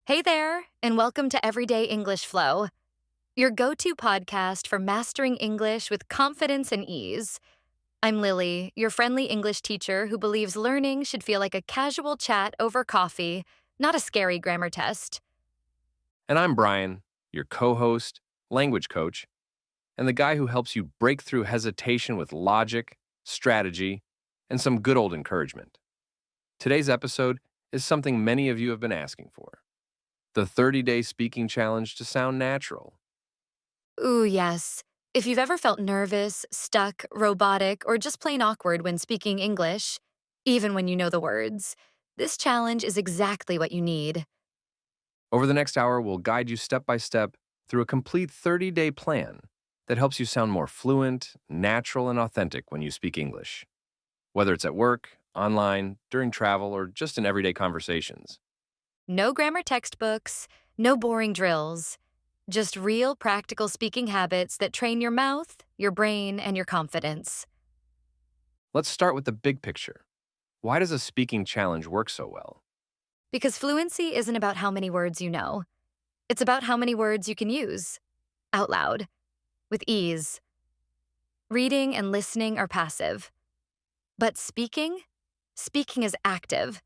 Hey there, and welcome to Everyday English Flow, your go to podcast for mastering English with confidence and ease. I'm Lily, your friendly English teacher who believes learning should feel like a casual chat over coffee, not a scary grammar test. And I'm Brian, your co host, language coach, and the guy who helps you break through hesitation with logic, strategy, and some good old encouragement. Today's episode is something many of you have been asking for: the 30-day speaking challenge to sound natural. Ooh, yes. If you've ever felt nervous, stuck, robotic, or just plain awkward when speaking English, even when you know the words, this challenge is exactly what you need. Over the next hour, we'll guide you step by step through a complete 30-day plan that helps you sound more fluent, natural, and authentic when you speak English, whether it's at work, online, during travel, or just in everyday conversations. No grammar textbooks, no boring drills. Just real practical speaking habits that train your mouth, your brain, and your confidence. Let's start with the big picture. Why does a speaking challenge work so well? Because fluency isn't about how many words you know, it's about how many words you can use out loud, with ease. Reading and listening are passive. But speaking is active.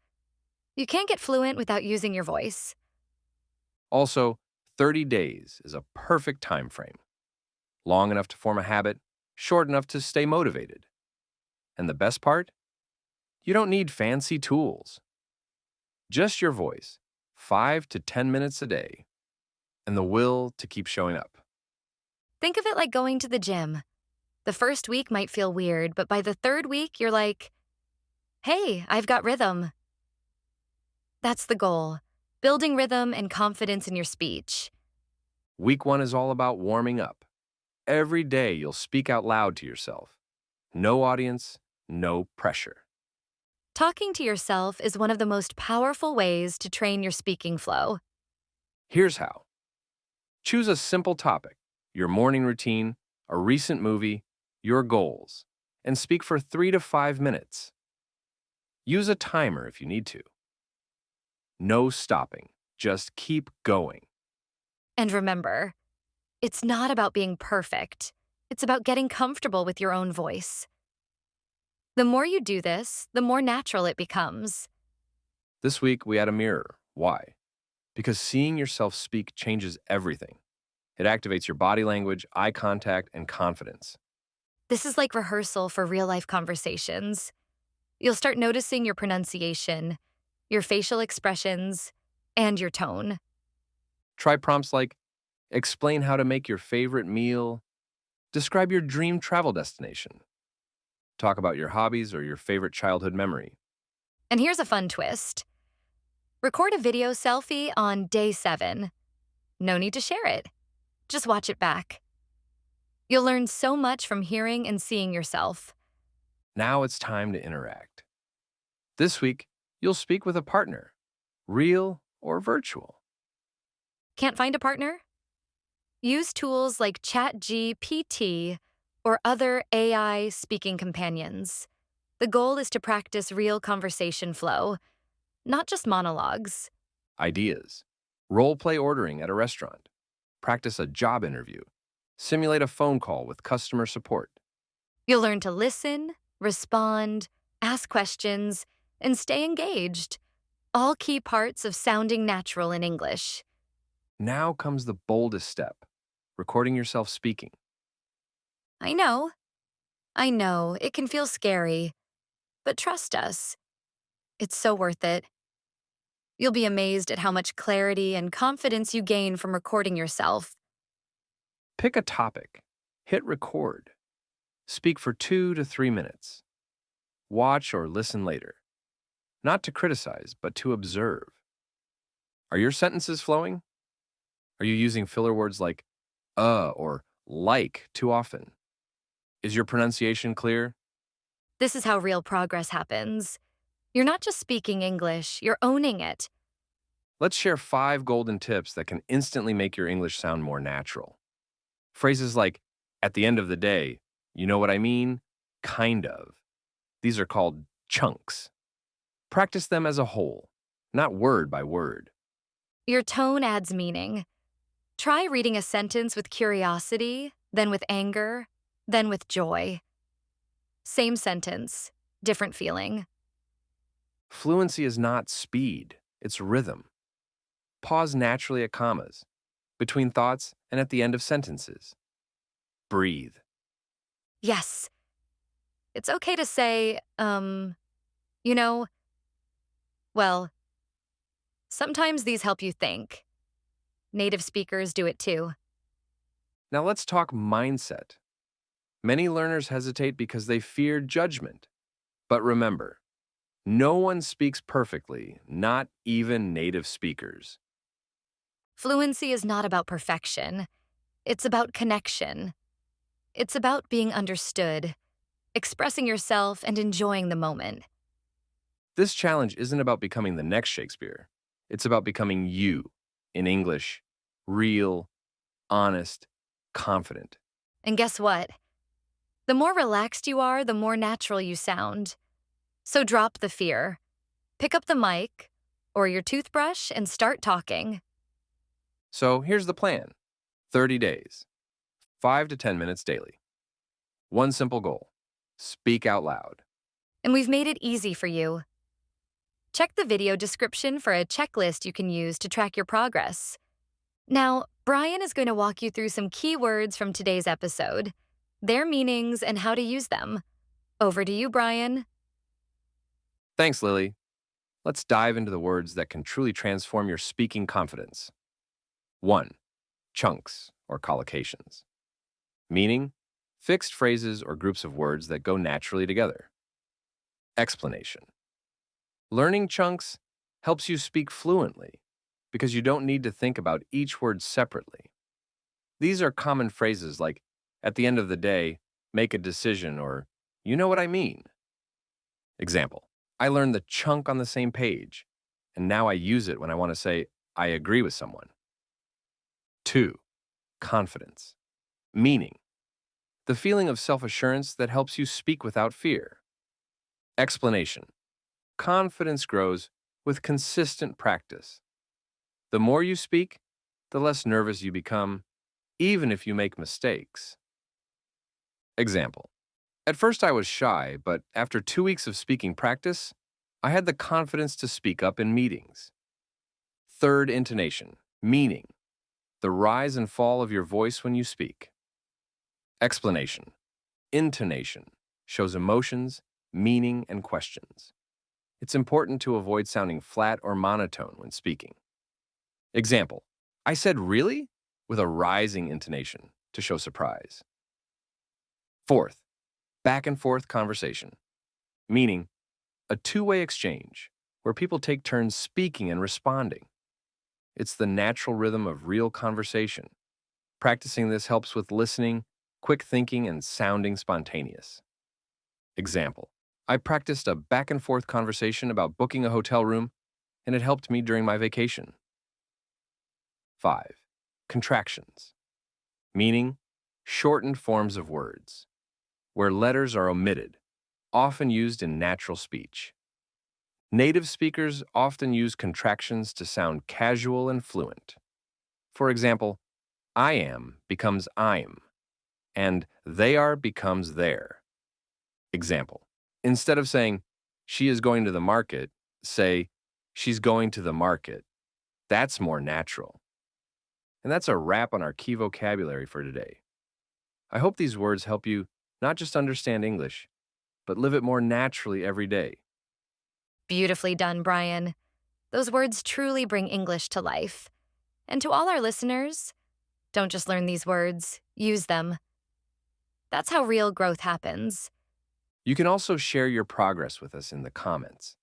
You can't get fluent without using your voice. Also, 30 days is a perfect time frame. Long enough to form a habit, short enough to stay motivated. And the best part? You don't need fancy tools. Just your voice, 5 to 10 minutes a day, and the will to keep showing up. Think of it like going to the gym. The first week might feel weird, but by the third week, you're like, hey, I've got rhythm. That's the goal, building rhythm and confidence in your speech. Week 1 is all about warming up. Every day you'll speak out loud to yourself. No audience, no pressure. Talking to yourself is one of the most powerful ways to train your speaking flow. Here's how. Choose a simple topic: your morning routine, a recent movie, your goals, and speak for 3 to 5 minutes. Use a timer if you need to. No stopping, just keep going. And remember, it's not about being perfect. It's about getting comfortable with your own voice. The more you do this, the more natural it becomes. This week we add a mirror. Why? Because seeing yourself speak changes everything. It activates your body language, eye contact, and confidence. This is like rehearsal for real-life conversations. You'll start noticing your pronunciation, your facial expressions, and your tone. Try prompts like: explain how to make your favorite meal, describe your dream travel destination, talk about your hobbies or your favorite childhood memory. And here's a fun twist. Record a video selfie on day 7. No need to share it. Just watch it back. You'll learn so much from hearing and seeing yourself. Now it's time to interact. This week, you'll speak with a partner, real or virtual. Can't find a partner? Use tools like ChatGPT or other AI speaking companions. The goal is to practice real conversation flow, not just monologues. Ideas: role play ordering at a restaurant, practice a job interview, simulate a phone call with customer support. You'll learn to listen, respond, ask questions, and stay engaged. All key parts of sounding natural in English. Now comes the boldest step: recording yourself speaking. I know. I know, it can feel scary. But trust us, it's so worth it. You'll be amazed at how much clarity and confidence you gain from recording yourself. Pick a topic, hit record, speak for 2 to 3 minutes. Watch or listen later. Not to criticize, but to observe. Are your sentences flowing? Are you using filler words like or like too often? Is your pronunciation clear? This is how real progress happens. You're not just speaking English, you're owning it. Let's share 5 golden tips that can instantly make your English sound more natural. Phrases like, at the end of the day, you know what I mean? Kind of. These are called chunks. Practice them as a whole, not word by word. Your tone adds meaning. Try reading a sentence with curiosity, then with anger, then with joy. Same sentence, different feeling. Fluency is not speed, it's rhythm. Pause naturally at commas, between thoughts, and at the end of sentences. Breathe. Yes, it's okay to say, you know, well, sometimes these help you think. Native speakers do it too. Now let's talk mindset. Many learners hesitate because they fear judgment. But remember, no one speaks perfectly, not even native speakers. Fluency is not about perfection, it's about connection. It's about being understood, expressing yourself, and enjoying the moment. This challenge isn't about becoming the next Shakespeare. It's about becoming you in English, real, honest, confident. And guess what? The more relaxed you are, the more natural you sound. So drop the fear. Pick up the mic or your toothbrush and start talking. So here's the plan: 30 days, 5 to 10 minutes daily. One simple goal: speak out loud. And we've made it easy for you. Check the video description for a checklist you can use to track your progress. Now, Brian is going to walk you through some key words from today's episode, their meanings, and how to use them. Over to you, Brian. Thanks, Lily. Let's dive into the words that can truly transform your speaking confidence. 1. Chunks or collocations. Meaning, fixed phrases or groups of words that go naturally together. Explanation. Learning chunks helps you speak fluently because you don't need to think about each word separately. These are common phrases like, at the end of the day, make a decision, or, you know what I mean. Example, I learned the chunk on the same page, and now I use it when I want to say, I agree with someone. 2. Confidence. Meaning, the feeling of self-assurance that helps you speak without fear. Explanation. Confidence grows with consistent practice. The more you speak, the less nervous you become, even if you make mistakes. Example. At first I was shy, but after 2 weeks of speaking practice, I had the confidence to speak up in meetings. 3. Intonation. Meaning, the rise and fall of your voice when you speak. Explanation. Intonation shows emotions, meaning, and questions. It's important to avoid sounding flat or monotone when speaking. Example, I said really? With a rising intonation to show surprise. 4. Back and forth conversation. Meaning, a two-way exchange where people take turns speaking and responding. It's the natural rhythm of real conversation. Practicing this helps with listening, quick thinking, and sounding spontaneous. Example, I practiced a back and forth conversation about booking a hotel room, and it helped me during my vacation. 5. Contractions. Meaning, shortened forms of words, where letters are omitted, often used in natural speech. Native speakers often use contractions to sound casual and fluent. For example, I am becomes I'm, and they are becomes there. Example, instead of saying, she is going to the market, say, she's going to the market. That's more natural. And that's a wrap on our key vocabulary for today. I hope these words help you not just understand English, but live it more naturally every day. Beautifully done, Brian. Those words truly bring English to life. And to all our listeners, don't just learn these words, use them. That's how real growth happens. You can also share your progress with us in the comments.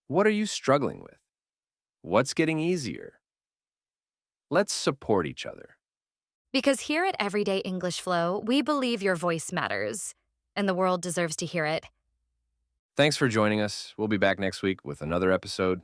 What are you struggling with? What's getting easier? Let's support each other. Because here at Everyday English Flow, we believe your voice matters, and the world deserves to hear it. Thanks for joining us. We'll be back next week with another episode.